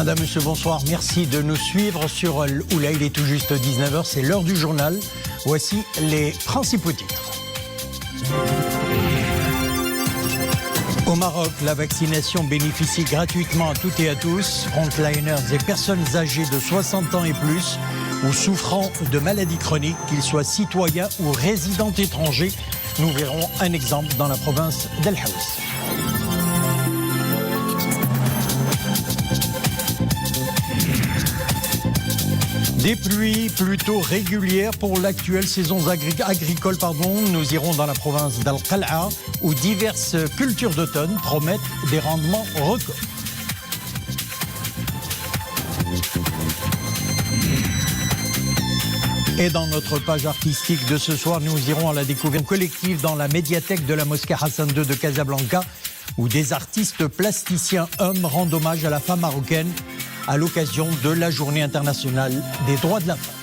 Madame, Monsieur, bonsoir. Merci de nous suivre sur Oula. Il est tout juste 19h, c'est l'heure du journal. Voici les principaux titres. Au Maroc, la vaccination bénéficie gratuitement à toutes et à tous, frontliners et personnes âgées de 60 ans et plus ou souffrant de maladies chroniques, qu'ils soient citoyens ou résidents étrangers. Nous verrons un exemple dans la province d'El Haouz. Des pluies plutôt régulières pour l'actuelle saison agricole. Nous irons dans la province d'Al-Qal'a où diverses cultures d'automne promettent des rendements records. Et dans notre page artistique de ce soir, nous irons à la découverte collective dans la médiathèque de la mosquée Hassan II de Casablanca où des artistes plasticiens hommes rendent hommage à la femme marocaine à l'occasion de la Journée internationale des droits de la femme.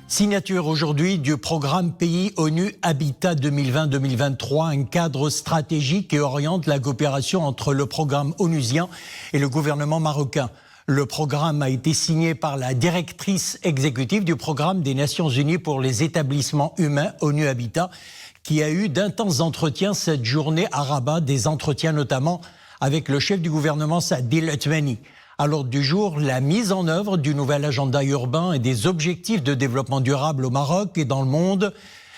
Signature aujourd'hui du programme Pays ONU Habitat 2020-2023, un cadre stratégique qui oriente la coopération entre le programme onusien et le gouvernement marocain. Le programme a été signé par la directrice exécutive du programme des Nations Unies pour les établissements humains, ONU Habitat, qui a eu d'intenses entretiens cette journée à Rabat, des entretiens notamment avec le chef du gouvernement Saadi El-Othmani. À l'ordre du jour, la mise en œuvre du nouvel agenda urbain et des objectifs de développement durable au Maroc et dans le monde,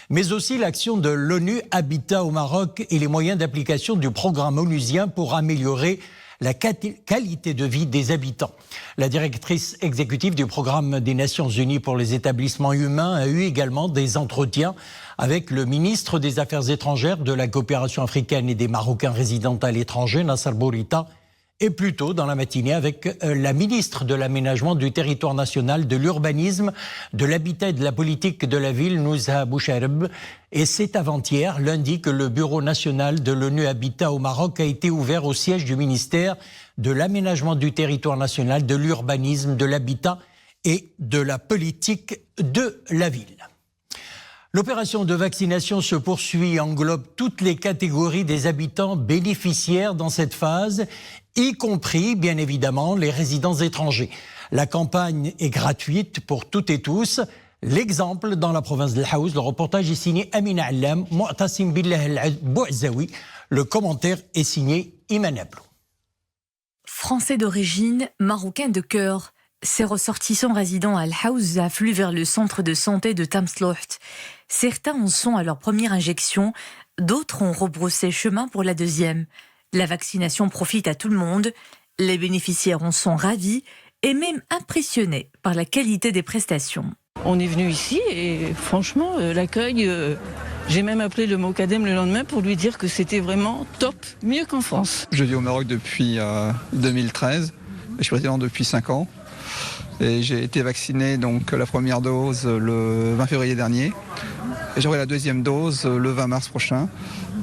mais aussi l'action de l'ONU Habitat au Maroc et les moyens d'application du programme onusien pour améliorer la qualité de vie des habitants. La directrice exécutive du programme des Nations Unies pour les établissements humains a eu également des entretiens avec le ministre des Affaires étrangères, de la coopération africaine et des Marocains résidant à l'étranger, Nasser Bourita, et plus tôt dans la matinée avec la ministre de l'Aménagement du territoire national, de l'urbanisme, de l'habitat et de la politique de la ville, Nouza Bouchareb. Et c'est avant-hier, lundi, que le bureau national de l'ONU Habitat au Maroc a été ouvert au siège du ministère de l'Aménagement du territoire national, de l'urbanisme, de l'habitat et de la politique de la ville. L'opération de vaccination se poursuit et englobe toutes les catégories des habitants bénéficiaires dans cette phase, y compris, bien évidemment, les résidents étrangers. La campagne est gratuite pour toutes et tous. L'exemple dans la province d'El Haouz, le reportage est signé Amina Allam, Mu'tasim Billah El-Bouazaoui. Le commentaire est signé Iman Ablou. Français d'origine, marocain de cœur, ces ressortissants résidant à El Haouz affluent vers le centre de santé de Tamslouht. Certains en sont à leur première injection, d'autres ont rebroussé chemin pour la deuxième. La vaccination profite à tout le monde, les bénéficiaires en sont ravis et même impressionnés par la qualité des prestations. On est venu ici et franchement, l'accueil, j'ai même appelé le Mokadem le lendemain pour lui dire que c'était vraiment top, mieux qu'en France. Je vis au Maroc depuis 2013, je suis résident depuis 5 ans. Et j'ai été vacciné donc la première dose le 20 février dernier. Et j'aurai la deuxième dose le 20 mars prochain.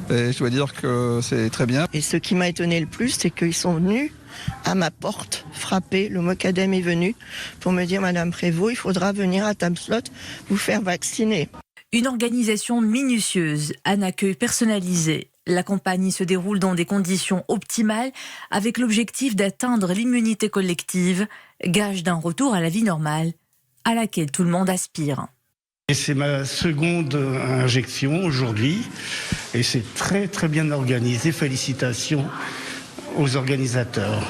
Et je dois dire que c'est très bien. Et ce qui m'a étonné le plus, c'est qu'ils sont venus à ma porte frapper. Le Mokadem est venu pour me dire « Madame Prévost, il faudra venir à Tamslouht vous faire vacciner ». Une organisation minutieuse, un accueil personnalisé. La campagne se déroule dans des conditions optimales avec l'objectif d'atteindre l'immunité collective, gage d'un retour à la vie normale à laquelle tout le monde aspire. Et c'est ma seconde injection aujourd'hui et c'est très très bien organisé. Félicitations aux organisateurs.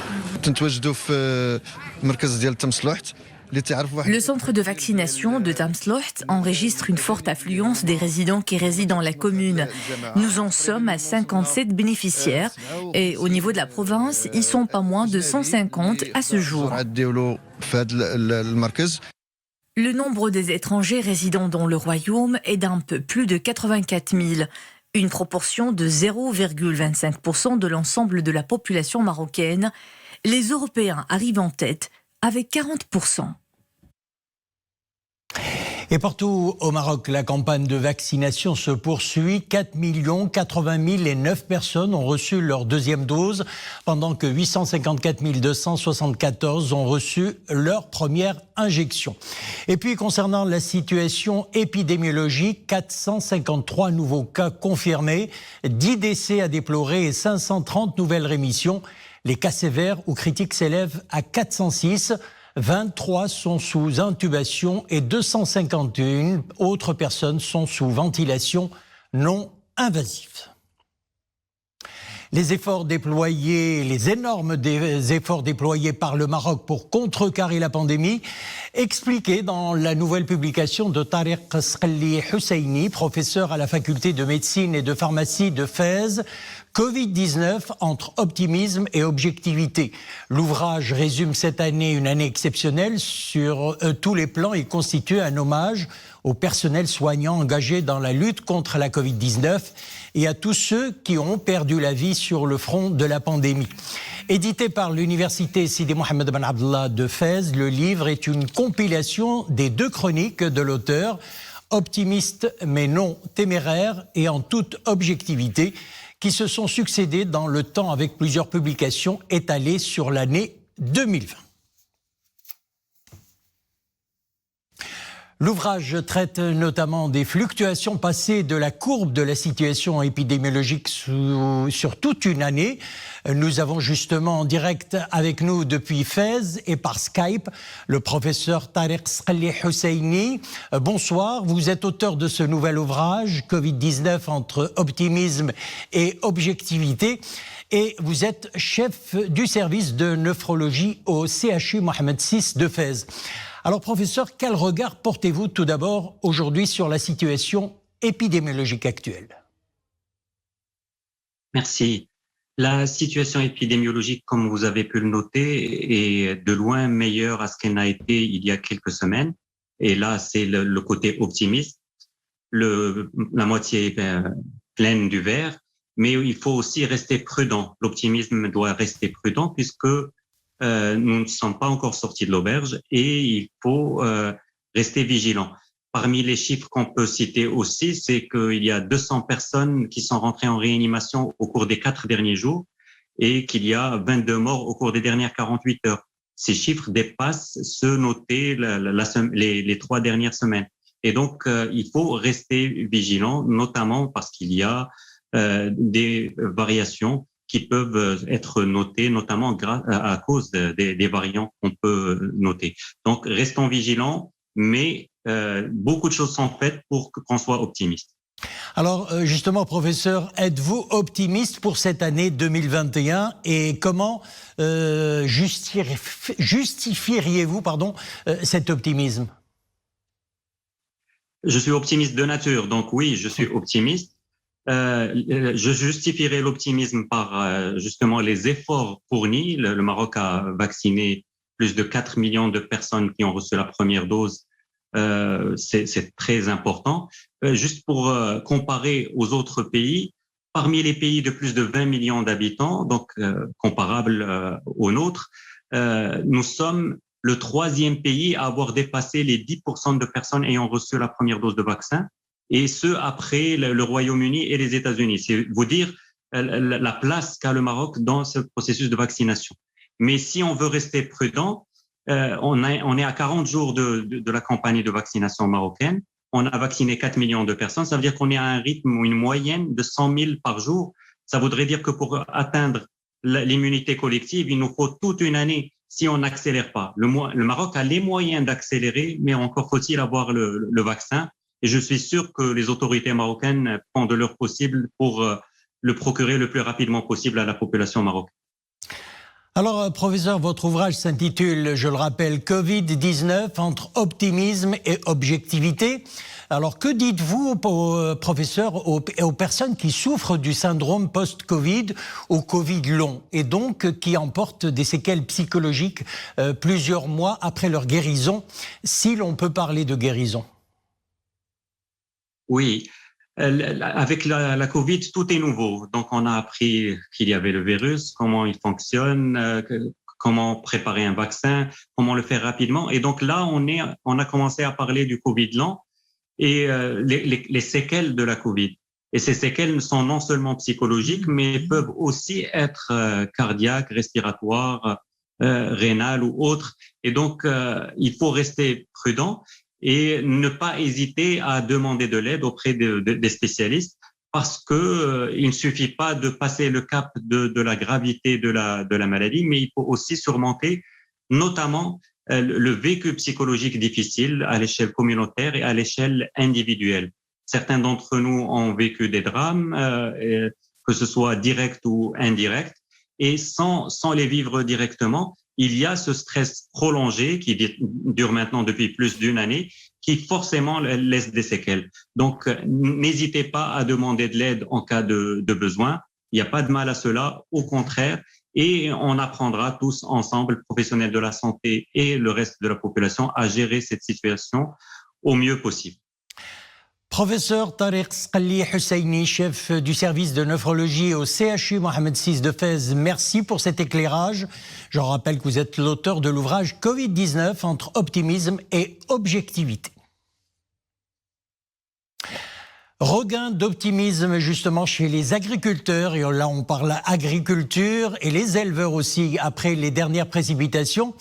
Le centre de vaccination de Tamslouht enregistre une forte affluence des résidents qui résident dans la commune. Nous en sommes à 57 bénéficiaires et au niveau de la province, ils sont pas moins de 150 à ce jour. Le nombre des étrangers résidant dans le royaume est d'un peu plus de 84 000, une proportion de 0,25% de l'ensemble de la population marocaine. Les Européens arrivent en tête avec 40%. Et partout au Maroc, la campagne de vaccination se poursuit. 4 80 009 personnes ont reçu leur deuxième dose, pendant que 854 274 ont reçu leur première injection. Et puis, concernant la situation épidémiologique, 453 nouveaux cas confirmés, 10 décès à déplorer et 530 nouvelles rémissions. Les cas sévères ou critiques s'élèvent à 406. 23 sont sous intubation et 251 autres personnes sont sous ventilation non invasive. Les énormes efforts déployés par le Maroc pour contrecarrer la pandémie, expliqués dans la nouvelle publication de Tariq Sqalli Husseini, professeur à la faculté de médecine et de pharmacie de Fès, Covid-19 entre optimisme et objectivité. L'ouvrage résume cette année une année exceptionnelle sur tous les plans et constitue un hommage au personnel soignant engagé dans la lutte contre la Covid-19 et à tous ceux qui ont perdu la vie sur le front de la pandémie. Édité par l'université Sidi Mohamed Ben Abdallah de Fès, le livre est une compilation des 2 chroniques de l'auteur, optimiste mais non téméraire et en toute objectivité, qui se sont succédés dans le temps avec plusieurs publications étalées sur l'année 2020. L'ouvrage traite notamment des fluctuations passées de la courbe de la situation épidémiologique sur toute une année. Nous avons justement en direct avec nous depuis Fès et par Skype le professeur Tariq Sqalli Husseini. Bonsoir, vous êtes auteur de ce nouvel ouvrage, Covid-19 entre optimisme et objectivité. Et vous êtes chef du service de nephrologie au CHU Mohamed VI de Fès. Alors, professeur, quel regard portez-vous tout d'abord aujourd'hui sur la situation épidémiologique actuelle? Merci. La situation épidémiologique, comme vous avez pu le noter, est de loin meilleure à ce qu'elle n'a été il y a quelques semaines. Et là, c'est le côté optimiste. La moitié est pleine du verre, mais il faut aussi rester prudent. L'optimisme doit rester prudent puisque nous ne sommes pas encore sortis de l'auberge et il faut rester vigilant. Parmi les chiffres qu'on peut citer aussi, c'est qu'il y a 200 personnes qui sont rentrées en réanimation au cours des 4 derniers jours et qu'il y a 22 morts au cours des dernières 48 heures. Ces chiffres dépassent ceux notés les 3 dernières semaines. Et donc, il faut rester vigilant, notamment parce qu'il y a des variations qui peuvent être notées, notamment à cause des variants qu'on peut noter. Donc, restons vigilants, mais beaucoup de choses sont faites pour qu'on soit optimiste. Alors, justement, professeur, êtes-vous optimiste pour cette année 2021 et comment justifieriez-vous cet optimisme? Je suis optimiste de nature, donc oui, je suis optimiste. Je justifierai l'optimisme par justement les efforts fournis. Le Maroc a vacciné plus de 4 millions de personnes qui ont reçu la première dose. C'est très important. Juste pour comparer aux autres pays, parmi les pays de plus de 20 millions d'habitants, donc comparables aux nôtres, nous sommes le 3e pays à avoir dépassé les 10% de personnes ayant reçu la première dose de vaccin. Et ce, après le Royaume-Uni et les États-Unis. C'est vous dire la place qu'a le Maroc dans ce processus de vaccination. Mais si on veut rester prudent, on est à 40 jours de la campagne de vaccination marocaine. On a vacciné 4 millions de personnes. Ça veut dire qu'on est à un rythme ou une moyenne de 100 000 par jour. Ça voudrait dire que pour atteindre l'immunité collective, il nous faut toute une année si on n'accélère pas. Le Maroc a les moyens d'accélérer, mais encore faut-il avoir le vaccin. Et je suis sûr que les autorités marocaines font de leur possible pour le procurer le plus rapidement possible à la population marocaine. Alors, professeur, votre ouvrage s'intitule, je le rappelle, Covid-19 entre optimisme et objectivité. Alors, que dites-vous, professeur, aux personnes qui souffrent du syndrome post-Covid ou Covid long et donc qui emportent des séquelles psychologiques plusieurs mois après leur guérison, si l'on peut parler de guérison? Oui, avec la Covid, tout est nouveau. Donc, on a appris qu'il y avait le virus, comment il fonctionne, comment préparer un vaccin, comment le faire rapidement. Et donc là, on a commencé à parler du Covid lent et les séquelles de la Covid. Et ces séquelles sont non seulement psychologiques, mais peuvent aussi être cardiaques, respiratoires, rénales ou autres. Et donc, il faut rester prudent et ne pas hésiter à demander de l'aide auprès des spécialistes, parce que il ne suffit pas de passer le cap de la gravité de la maladie, mais il faut aussi surmonter notamment le vécu psychologique difficile à l'échelle communautaire et à l'échelle individuelle. Certains d'entre nous ont vécu des drames, que ce soit direct ou indirect, et sans les vivre directement, il y a ce stress prolongé qui dure maintenant depuis plus d'une année, qui forcément laisse des séquelles. Donc, n'hésitez pas à demander de l'aide en cas de besoin. Il n'y a pas de mal à cela, au contraire. Et on apprendra tous ensemble, professionnels de la santé et le reste de la population, à gérer cette situation au mieux possible. Professeur Tariq Sqali Husseini, chef du service de nephrologie au CHU Mohamed VI de Fès, merci pour cet éclairage. Je rappelle que vous êtes l'auteur de l'ouvrage Covid-19 entre optimisme et objectivité. Regain d'optimisme justement chez les agriculteurs, et là on parle agriculture, et les éleveurs aussi après les dernières précipitations.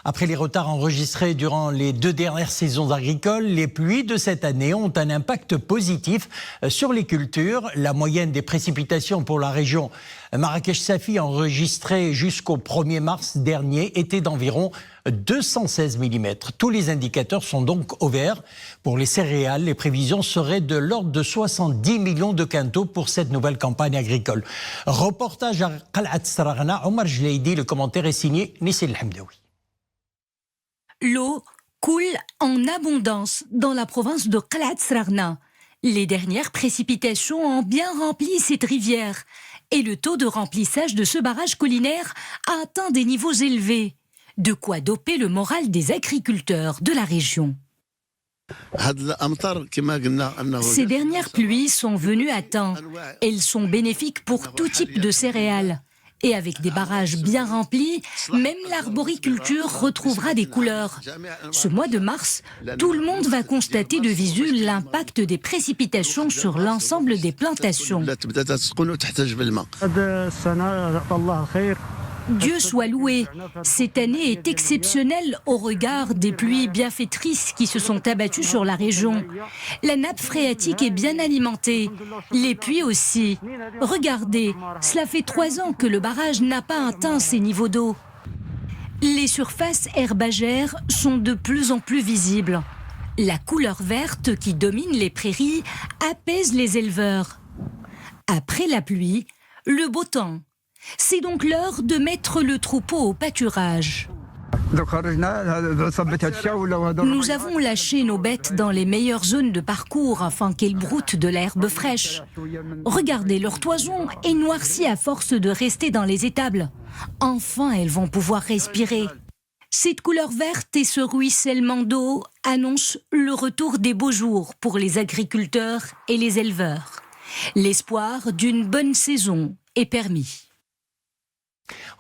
Après les retards enregistrés durant les 2 dernières saisons agricoles, les pluies de cette année ont un impact positif sur les cultures. La moyenne des précipitations pour la région Marrakech-Safi enregistrée jusqu'au 1er mars dernier était d'environ 216 mm. Tous les indicateurs sont donc au vert. Pour les céréales, les prévisions seraient de l'ordre de 70 millions de quintaux pour cette nouvelle campagne agricole. Reportage à Qal'at Sraghna, Omar Jleidi, le commentaire est signé Nissil Hamdaoui. L'eau coule en abondance dans la province de Qal'at Sraghna. Les dernières précipitations ont bien rempli cette rivière et le taux de remplissage de ce barrage collinaire a atteint des niveaux élevés. De quoi doper le moral des agriculteurs de la région. Ces dernières pluies sont venues à temps. Elles sont bénéfiques pour tout type de céréales. Et avec des barrages bien remplis, même l'arboriculture retrouvera des couleurs. Ce mois de mars, tout le monde va constater de visu l'impact des précipitations sur l'ensemble des plantations. Dieu soit loué, cette année est exceptionnelle au regard des pluies bienfaitrices qui se sont abattues sur la région. La nappe phréatique est bien alimentée, les puits aussi. Regardez, cela fait 3 ans que le barrage n'a pas atteint ses niveaux d'eau. Les surfaces herbagères sont de plus en plus visibles. La couleur verte qui domine les prairies apaise les éleveurs. Après la pluie, le beau temps. C'est donc l'heure de mettre le troupeau au pâturage. Nous avons lâché nos bêtes dans les meilleures zones de parcours afin qu'elles broutent de l'herbe fraîche. Regardez, leur toison est noircie à force de rester dans les étables. Enfin, elles vont pouvoir respirer. Cette couleur verte et ce ruissellement d'eau annoncent le retour des beaux jours pour les agriculteurs et les éleveurs. L'espoir d'une bonne saison est permis.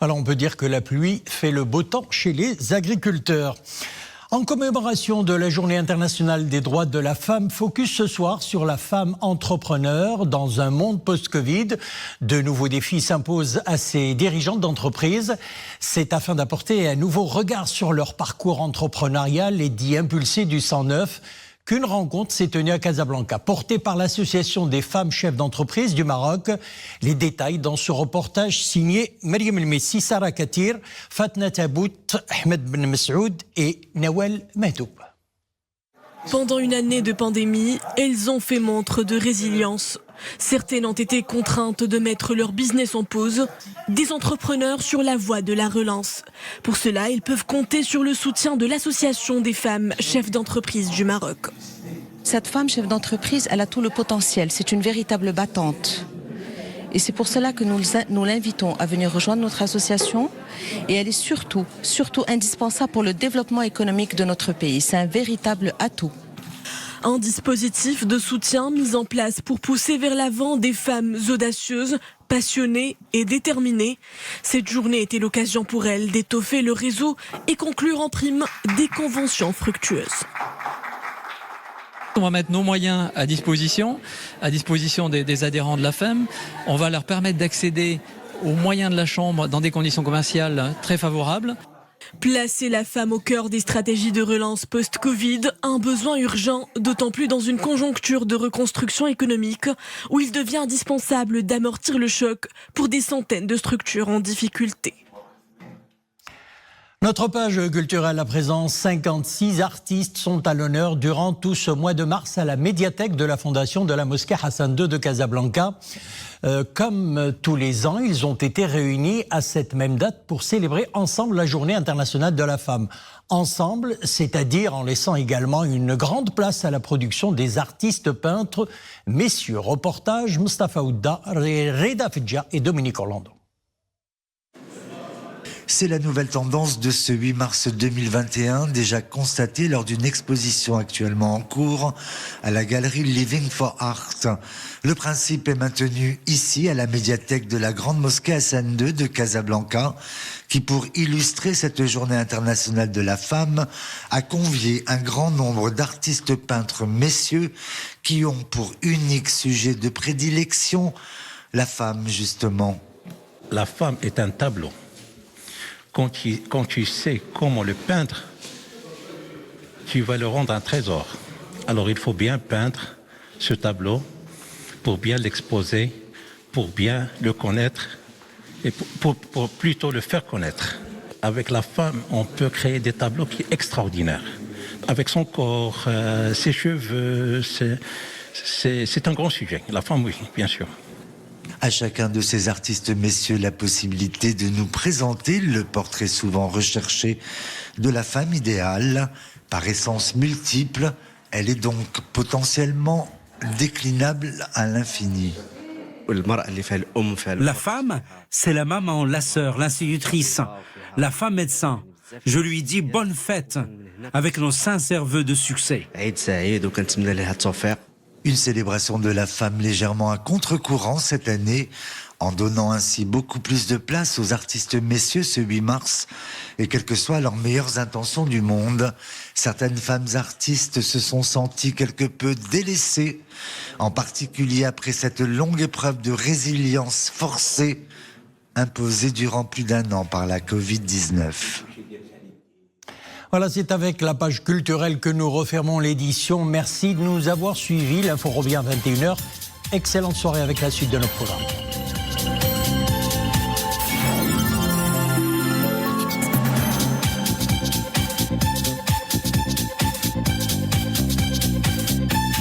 Alors on peut dire que la pluie fait le beau temps chez les agriculteurs. En commémoration de la Journée internationale des droits de la femme, focus ce soir sur la femme entrepreneur dans un monde post-Covid. De nouveaux défis s'imposent à ces dirigeantes d'entreprise. C'est afin d'apporter un nouveau regard sur leur parcours entrepreneurial et d'y impulser du sang neuf qu'une rencontre s'est tenue à Casablanca, portée par l'Association des femmes chefs d'entreprise du Maroc. Les détails dans ce reportage signé Mariam El Messi, Sarah Katir, Fatna Tabout, Ahmed Ben Messoud et Nawal Mahdoub. Pendant une année de pandémie, elles ont fait montre de résilience. Certaines ont été contraintes de mettre leur business en pause, des entrepreneurs sur la voie de la relance. Pour cela, ils peuvent compter sur le soutien de l'Association des femmes chefs d'entreprise du Maroc. Cette femme chef d'entreprise, elle a tout le potentiel, c'est une véritable battante. Et c'est pour cela que nous l'invitons à venir rejoindre notre association. Et elle est surtout indispensable pour le développement économique de notre pays. C'est un véritable atout. Un dispositif de soutien mis en place pour pousser vers l'avant des femmes audacieuses, passionnées et déterminées. Cette journée était l'occasion pour elles d'étoffer le réseau et conclure en prime des conventions fructueuses. On va mettre nos moyens à disposition des adhérents de la FEM. On va leur permettre d'accéder aux moyens de la Chambre dans des conditions commerciales très favorables. Placer la femme au cœur des stratégies de relance post-Covid, un besoin urgent, d'autant plus dans une conjoncture de reconstruction économique où il devient indispensable d'amortir le choc pour des centaines de structures en difficulté. Notre page culturelle à présent, 56 artistes sont à l'honneur durant tout ce mois de mars à la médiathèque de la Fondation de la Mosquée Hassan II de Casablanca. Comme tous les ans, ils ont été réunis à cette même date pour célébrer ensemble la Journée internationale de la femme. Ensemble, c'est-à-dire en laissant également une grande place à la production des artistes peintres. Messieurs, reportage, Mustafa Ouda, Reda Fidja et Dominique Orlando. C'est la nouvelle tendance de ce 8 mars 2021, déjà constatée lors d'une exposition actuellement en cours à la galerie Living for Art. Le principe est maintenu ici à la médiathèque de la Grande Mosquée Hassan II de Casablanca, qui pour illustrer cette journée internationale de la femme, a convié un grand nombre d'artistes peintres messieurs qui ont pour unique sujet de prédilection la femme justement. La femme est un tableau. Quand tu sais comment le peindre, tu vas le rendre un trésor. Alors il faut bien peindre ce tableau pour bien l'exposer, pour bien le connaître et pour plutôt le faire connaître. Avec la femme, on peut créer des tableaux qui sont extraordinaires. Avec son corps, ses cheveux, c'est un grand sujet. La femme, oui, bien sûr. À chacun de ces artistes messieurs la possibilité de nous présenter le portrait souvent recherché de la femme idéale. Par essence multiple, elle est donc potentiellement déclinable à l'infini. La femme, c'est la maman, la sœur, l'institutrice, la femme médecin. Je lui dis bonne fête avec nos sincères vœux de succès. Une célébration de la femme légèrement à contre-courant cette année, en donnant ainsi beaucoup plus de place aux artistes messieurs ce 8 mars. Et quelles que soient leurs meilleures intentions du monde, certaines femmes artistes se sont senties quelque peu délaissées, en particulier après cette longue épreuve de résilience forcée imposée durant plus d'1 an par la Covid-19. Voilà, c'est avec la page culturelle que nous refermons l'édition. Merci de nous avoir suivis. L'info revient à 21h. Excellente soirée avec la suite de nos programmes.